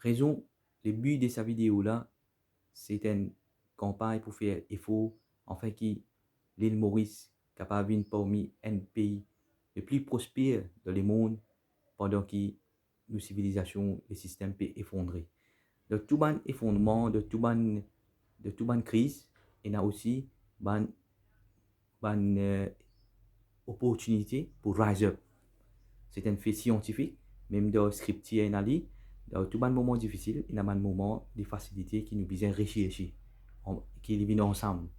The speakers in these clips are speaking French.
Raison, le but de sa vidéo là, c'est une campagne pour faire effort, afin que l'île Maurice capable de parmi un pays le plus prospère dans le monde, pendant que nos civilisations et systèmes peuvent effondrer. De tout ban effondrement, de tout ban crise, il y a aussi ban opportunité pour rise up. C'est un fait scientifique, même dans le script, dans tout ban moment difficile, il y a un moment de facilité qui nous besoin réfléchir, qui vivent ensemble.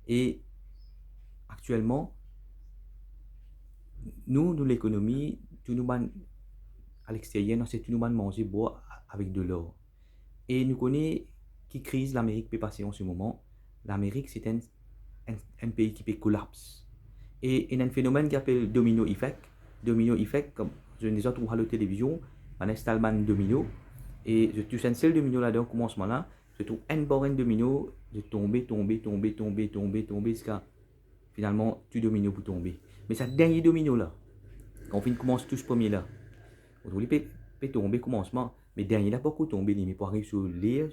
Et actuellement, nous l'économie, tout nous ban à l'extérieur, c'est tout nous ban manger, boire avec de l'or. Et nous connaissons qui crise l'Amérique peut passer en ce moment. L'Amérique, c'est un pays qui peut collapser. Et il y a un phénomène qui s'appelle domino effect. Domino effect, comme je ne déjà trouvé à la télévision, on installe un domino. Et je touche un seul domino là-dedans, commencement là, je trouve un bord un domino, de tomber, jusqu'à finalement tout domino pour tomber. Mais ce dernier domino là, quand on commence tout ce premier là, on peut tomber commencement, mais dernier là, pas tomber, mais pour arriver sur l'air,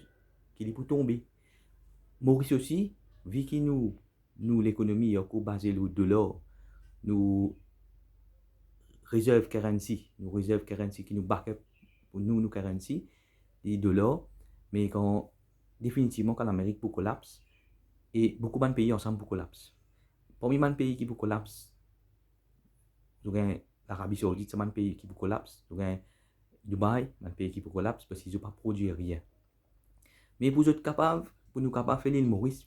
qu'il est pour tomber. Maurice aussi, vu que nous l'économie est basée sur de l'or, nous réserve currency qui nous back up pour nous currency, des dollars, mais quand définitivement quand l'Amérique pour collapse, et beaucoup de pays ensemble pour collapse. Parmi les pays qui pour collapse, nous avons l'Arabie Saoudite, c'est un pays qui pour collapse, nous avons Dubaï, un pays qui pour collapse parce qu'ils n'ont pas produit rien. Mais pour nous capables de faire l'île Maurice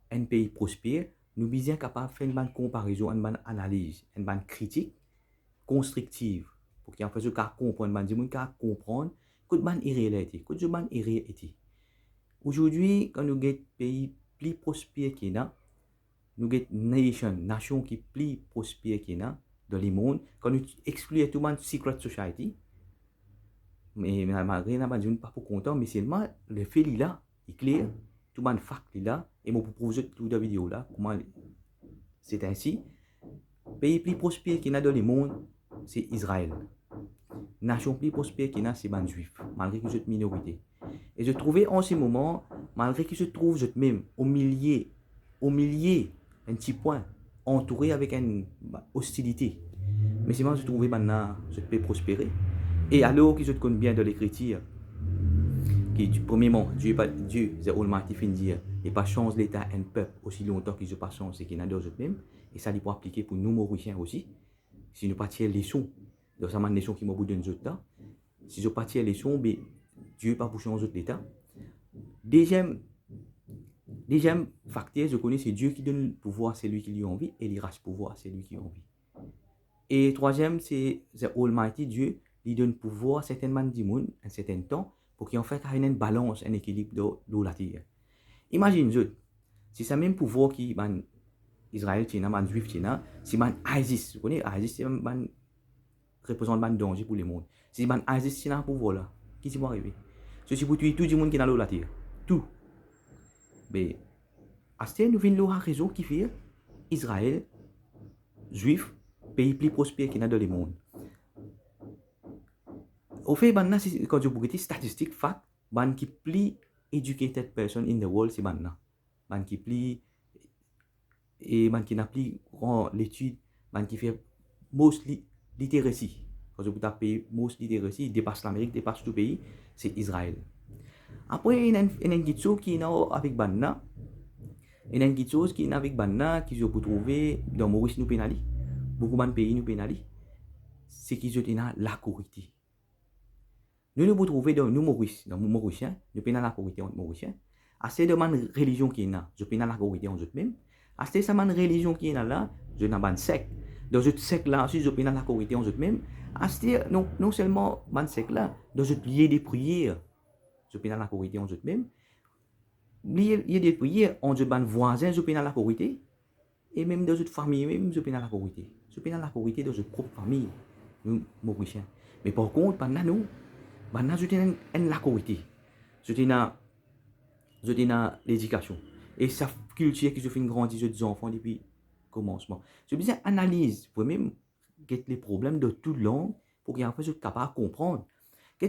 un pays prospère, nous sommes capables de faire une comparaison, une analyse, une critique constructive pour qu'il en fasse comprendre que ban irréalité, que ban irréalité. Aujourd'hui, quand nous avons un pays plus prospère qu'il y a, nous avons une nation qui est plus prospère qu'il y a dans le monde, quand nous excluons tout le monde secret society, mais malgré ça, nous ne pas content, mais seulement le fait là, il est clair, tout le monde fact là, et je vous prouve toute la vidéo là, comment c'est ainsi. Le pays plus prospère qu'il y a dans le monde, c'est Israël. Nation plus prospère qu'il y a, c'est les Juifs, malgré que c'est une minorité. Et je trouvais en ce moment, malgré que je trouve même au milieu, un petit point, entouré avec une hostilité. Mais c'est moi je trouvais maintenant, je peux prospérer. Et alors que je te connais bien de l'écriture, qui premièrement, Dieu, the Almighty, fin dire, et pas chance l'État un peuple aussi longtemps qu'ils n'ont pas chance, c'est qu'il y en a d'autres mêmes. Et ça, il faut appliquer pour nous, Mauriciens aussi. Si nous pas tirer les sons, dans sa nation qui m'a bout d'un autre là, si je pas tirer les sons, ben, Dieu pas pour changer l'État. Deuxième facteur, je connais, c'est Dieu qui donne le pouvoir à celui qui lui a envie, et il reste pouvoir à celui qui a envie. Et troisième, c'est the Almighty, Dieu, il donne pouvoir à certainement du monde, un certain temps, pour qu'il en fait une balance, un équilibre de la terre. Imagine, si c'est même pouvoir qui ban Israël tient, ban Juif tient, si ban ISIS, vous connaissez, ISIS c'est ban représente un danger pour le monde. Si ban ISIS tient un pouvoir là, qu'est-ce qui va arriver? Ceci pour tuer tout le monde qui est dans la terre. Tout. Mais, à ce nous venons la raison qui fait Israël, Juif, pays plus prospère qu'il y a dans le monde. Au fait, quand je regarde statistiques, fact, ban qui plus educated person in the world, c'est ban qui plus et ban qui n'a plus grand l'étude, ban qui fait most literacy. Quand je tape most literacy, il dépasse l'Amérique, dépasse tout pays, c'est Israël. Après, il y a une petite chose qui est avec Banna. Il y a une petite chose qui est avec Banna, qui je peux trouver dans Maurice nous pénali. Beaucoup de pays nous pénali. C'est qu'ils ont la corruption. Nous pouvons trouver dans nous Maurice, dans Mauriciens, nous pénal la corruption entre Mauriciens. Assez de religion qui est là, je pénal la corruption entre eux-mêmes. Assez de religion qui est là, je n'ai pas de secte. Dans ce secte là aussi, je pénal la corruption entre eux-mêmes. Assez non seulement dans ce secte là, dans ce lieu de prière, je pénal la corruption entre eux-mêmes. Il y a des prières entre les voisins, je pénal la corruption. Et même dans notre famille, même je pénal la corruption. Je pénal la corruption dans notre propre famille, nous Mauriciens. Mais par contre, pendant nous, je tiens la corruption. Je tiens l'éducation. Et sa culture qui se fait grandir des enfants depuis le commencement. Je besoin analyse pour même get les problèmes de toute langue pour qu'ils soient capables de comprendre.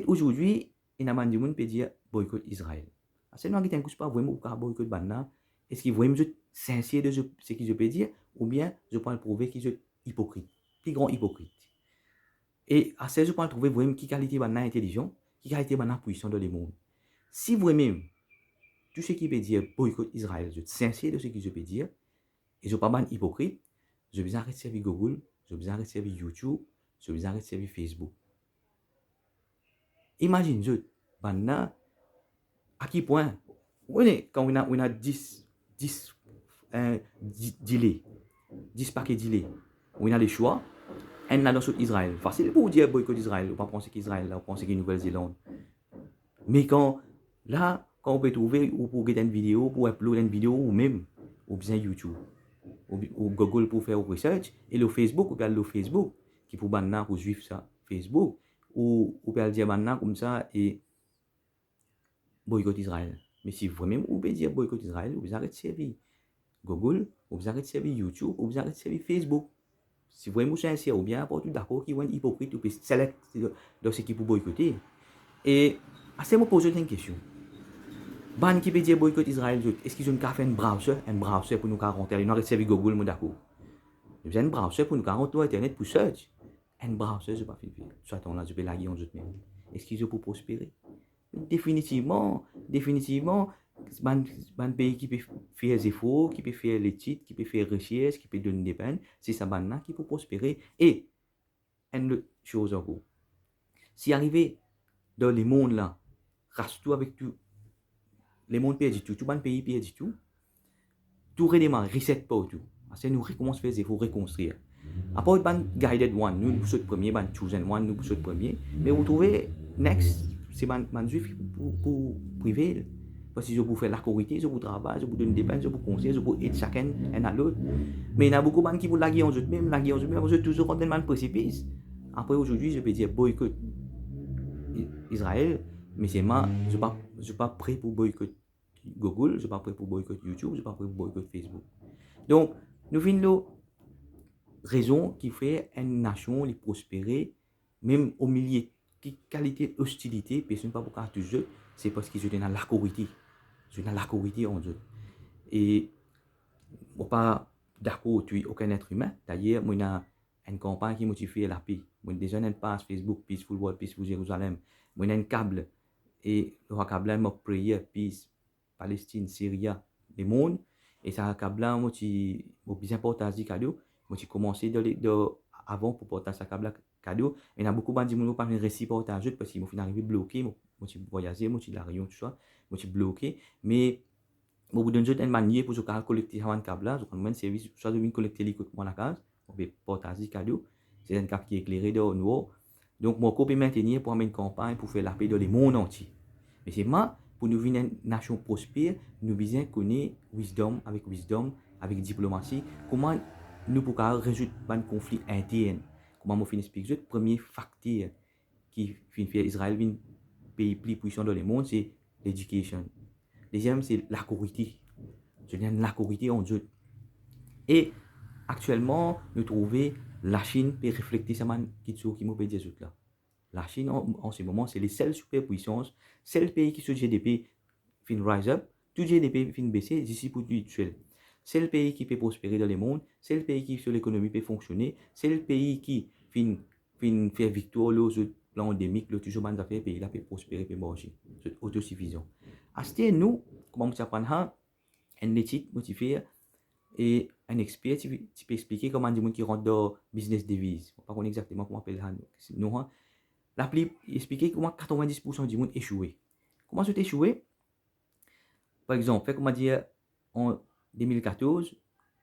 Aujourd'hui, il y a des gens qui dire boycott Israël. C'est nous qui ne pas vraiment boycott Banna. Est-ce qu'ils voient sincère de ce que je peux dire, ou bien je peux le prouver qu'ils sont hypocrites, plus grand hypocrite. Et à ce je peux trouver vraiment qui qualité Banna intelligent, qui qualité Banna puissant dans le monde. Si vous-même, tout ce qui peut dire boycott Israël, je suis sincère de ce que je peux dire, et je ne suis pas hypocrite, je vais arrêter de servir Google, je vais arrêter de servir YouTube, je vais arrêter de servir Facebook. Imagine, Banna, à quel point, quand on a 10 délais, 10 paquets délais, on a les choix, on a dans Israël. Facile pour dire boycott Israël, ou pas penser qu'Israël, ou penser qu'une Nouvelle-Zélande. Mais quand on peut trouver, ou pour get une vidéo, pour uploader une vidéo, ou même, ou bien YouTube, ou Google pour faire research, et le Facebook, ou bien le Facebook, qui pour maintenant, pour suivre ça, Facebook, ou peut dire maintenant comme ça, et boycott Israël. Mais si vous-même, vous pouvez dire boycott Israël, vous arrêtez de servir Google, vous arrêtez de servir YouTube, vous arrêtez de servir Facebook. Si vous êtes sincère ou bien, pas tout d'accord, qui est hypocrite, vous pouvez sélectionner dans ce qui pour boycotter. Et à ce moment, je pose une question. Ban qui peut dire boycott Israël, est-ce qu'ils ont fait un browser pour nous rentrer? Ils n'ont pas servi Google, moi d'accord. Ils ont un browser pour nous rentrer Internet pour search. Un browser, je ne sais pas faire. Soit on a je peux laguer en autres même. Est-ce qu'ils ont pour prospérer? Définitivement, un pays qui peut faire des efforts, qui peut faire l'étude, qui peut faire recherche, qui peut donner des peines, c'est ça qui peut prospérer. Et une autre chose encore, si arrivé dans le monde là, reste tout avec tout, le monde perd tout le pays perd tout redémarre, reset pas tout. C'est nous recommencer à faire des efforts, reconstruire. Après, ban guided one, nous sommes premier, ban chosen one, nous sommes premier, mais vous trouvez next, c'est ban juif pour privé. Parce que je vous fais la corrité, je vous travaille, je vous donne des peines, je vous conseille, je vous aide chacun un à l'autre. Mais il y a beaucoup de gens qui vous laguent en eux-mêmes, vous êtes toujours dans un précipice. Après, aujourd'hui, je peux dire boycott Israël, mais c'est moi, je ne suis pas prêt pour boycott Google, je ne suis pas prêt pour boycott YouTube, je ne suis pas prêt pour boycott Facebook. Donc, nous finissons raison qui fait une nation les prospérer, même au milieu de qualité hostilité, personne pas beaucoup de jeu, c'est parce qu'ils sont dans la corrité. Ils sont dans la corrité en jeu. Et on pas d'accord avec aucun être humain. D'ailleurs, moi, j'ai une campagne qui motive la paix. Moi, déjà, une page Facebook, Peaceful World, Peaceful Jérusalem. Moi, j'ai un câble. Et le câble, m'a prié, Peace, Palestine, Syrie, le monde. Et ça, câble, moi, j'ai besoin de partager cadeau. Moi, j'ai commencé avant pour partager ce câble cadeau. Et il y a beaucoup de gens qui n'ont pas de récit partager parce qu'ils m'ont arrivé bloqué. Moi, j'ai voyagé, moi, j'ai la réunion, tout ça. Moi, j'ai bloqué. Mais au bout d'une certaine manière, pour collecter un câble, je vais un service, soit de collecter l'équipement à la case, on peut partager le cadeau. C'est un câble qui est éclairé de nouveau. Donc, moi, je peux maintenir pour amener une campagne pour faire la paix dans le monde entier. Mais c'est moi, pour nous venir une nation prospère, nous besoin connaître wisdom, avec diplomatie, comment nous pouvons résoudre un conflit interne. Comment je finis expliquer le premier facteur qui fait Israël un pays plus puissant dans le monde, c'est l'éducation. Deuxième, c'est la corrité. Je viens de la corrité en Dieu. Et actuellement, nous trouvons la Chine peut refléter ça qui m'a dit là. La Chine, en ce moment, c'est les seules superpuissances, c'est le pays qui sur GDP fin rise up, tout GDP fin baisser d'ici pour l'usuel. C'est le pays qui peut prospérer dans le monde, c'est le pays qui sur l'économie peut fonctionner, c'est le pays qui fin faire victoire aux plans endémiques, le toujours ban affaires pays là peut prospérer peut marcher. C'est autosuffisant. À ce stade, nous, comment on s'apprend un éthique motivé et un expert qui peut expliquer comment des gens qui rentrent dans business devise. Pas qu'on exactement comment on appelle ça. Nous, l'appli expliquer comment 90% du monde échoué. Comment c'est échoué? Par exemple, comment dire en 2014,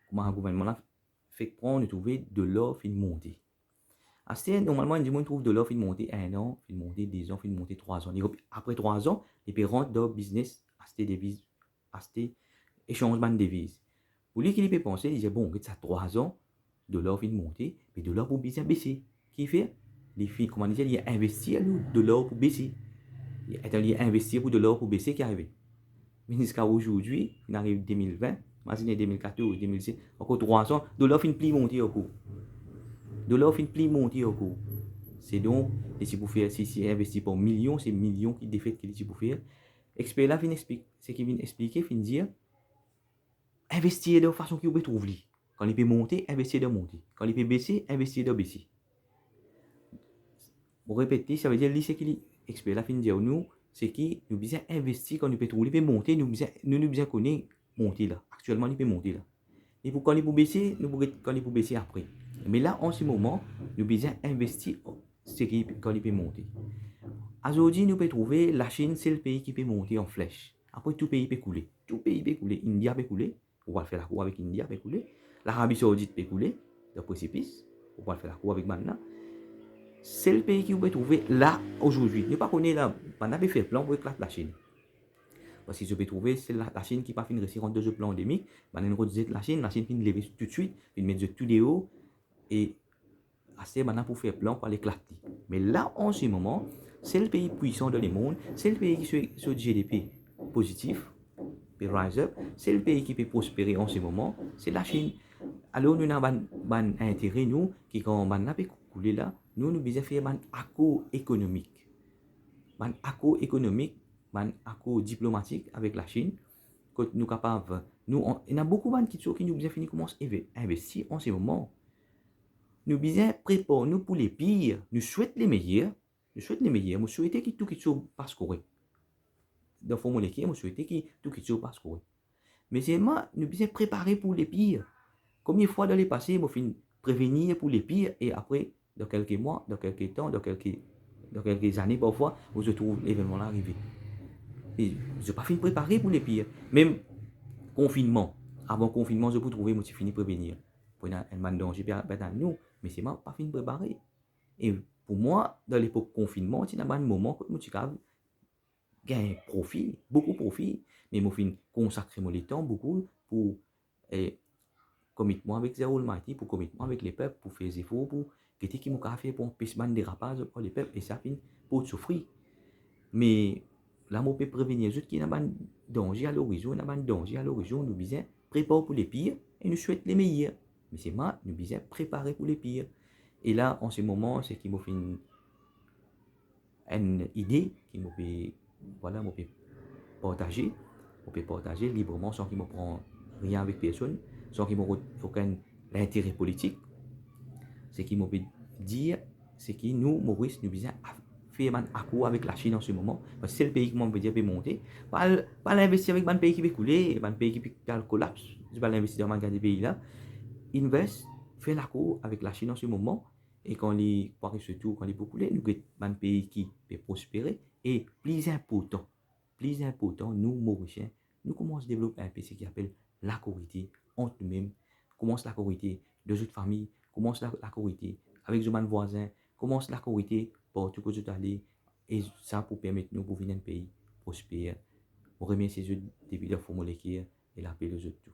comment un gouvernement a fait prendre trouver de l'or fin montée. À ce normalement, les gens trouvent de l'or fin montée 1 an, fin montée 2 ans, fin montée 3 ans. Après 3 ans, ils peuvent rentrer dans business à cette devise, à cet échangement de devises. Pour lui, il peut penser, il dit bon, ça 3 ans, de l'or fin montée, mais de l'or pour bien baisser. Qui fait? Les filles, comment dire, il y a investir de l'or pour baisser. Il y a investir pour de l'or pour baisser qui arrive. Mais jusqu'à aujourd'hui, il arrive 2020, imaginez 2014, 2016, encore 3 ans, de l'or fin pli monter au cours. De l'or fin pli monter au cours. C'est donc, si pour faire, si investi pour millions, c'est millions qui défaitent qu'il pour faire. Expert là, c'est qui vient expliquer, vient dire, investir de façon qui vous peut trouver. Quand il peut monter, investir de monter. Quand il peut baisser, investir de baisser. Pour répéter, ça veut dire, c'est qui expert là, vient dire nous, c'est qui nous besoin investir quand nous peut trouver, il peut monter, nous besoin connaître monter là. Actuellement, il peut monter là. Et pour quand il peut baisser, quand il peut baisser après. Mais là, en ce moment, nous besoin investir quand il peut monter. Aujourd'hui, nous pouvons trouver la Chine, c'est le pays qui peut monter en flèche. Après, tout pays peut couler. Tout pays peut couler. India peut couler. On va faire la cour avec India peut couler. L'Arabie Saoudite peut couler. Le précipice. On va faire la cour avec Manna. C'est le pays qui vous peut trouver là, aujourd'hui. Ne pas connaître là. Manna peut faire plan pour éclater la Chine. Parce que je peux trouver, c'est la Chine qui n'a pas fini de réussir en deux plans endémiques. Manna redisait la Chine finit de lever tout de suite. Puis de mettre tout de haut. Et assez maintenant pour faire plan pour l'éclater. Mais là, en ce moment, c'est le pays puissant dans le monde, c'est le pays qui est sur GDP positif, peut rise up, c'est le pays qui peut prospérer en ce moment, c'est la Chine. Alors, nous avons un intérêt, nous, qui quand on a couler là, nous devons faire un accord économique. Un accord économique, un accord diplomatique avec la Chine, que nous sommes capables, il y a beaucoup de gens qui nous besoin commencer à investir en ce moment. Nous besoin préparer nous pour les pires, nous souhaitons les meilleurs, nous souhaitons que tout qui soit passe correct. Dans le fond, nous souhaitons que tout qui soit passe correct. Mais c'est moi, nous besoin préparer pour les pires. Combien de fois dans le passé, nous fin prévenir pour les pires et après, dans quelques mois, dans quelques temps, dans quelques années parfois, vous se trouve l'événement là arrivé. Et je n'ai pas fini de préparer pour les pires. Même confinement, avant confinement, je peux trouver, moi, fini de prévenir. Pour un danger, peut-être nous, mais c'est moi pas fini de préparer. Et pour moi, dans l'époque confinement, c'est un moment que je gagne profit, beaucoup de profit, mais je fin consacrer mon temps beaucoup pour commitment avec Zéro Almighty, pour commitment avec les peuples, pour faire des efforts, pour que qui m'a fait pour empêcher de dérapage pour les peuples, et ça fin pour souffrir. Mais là, on peut prévenir juste qu'il y a un danger à l'horizon, nous besoin préparer pour les pires et nous souhaitons les meilleurs. Mais c'est moi, nous besoin préparer pour les pires. Et là, en ce moment, c'est qu'il m'a fait une idée qui m'a fait, voilà, m'a fait partager librement sans qu'il me prenne rien avec personne, sans qu'il me aucun intérêt politique. C'est qu'il m'a fait dire, c'est que nous, Maurice, nous besoin faire un accord avec la Chine en ce moment, parce que c'est le pays qui veut dire peut monter. Pas l'investir avec un pays qui peut couler, un pays qui peut collapse. Je ne pas l'investir dans des pays là. Invest, fait l'accord avec la Chine en ce moment. Et quand les paris surtout, quand les peut couler, nous avons un pays qui peut prospérer. Et plus important, nous, Mauriciens, nous commençons à développer un pays qui appelle la corité entre nous-mêmes. Commence la corité de autres familles, commence la corité avec les voisins, commence la corité partout que tu aller. Et ça pour permettre nous pour venir un pays prospère. On remercie les autres depuis la forme et la paix les autres tout.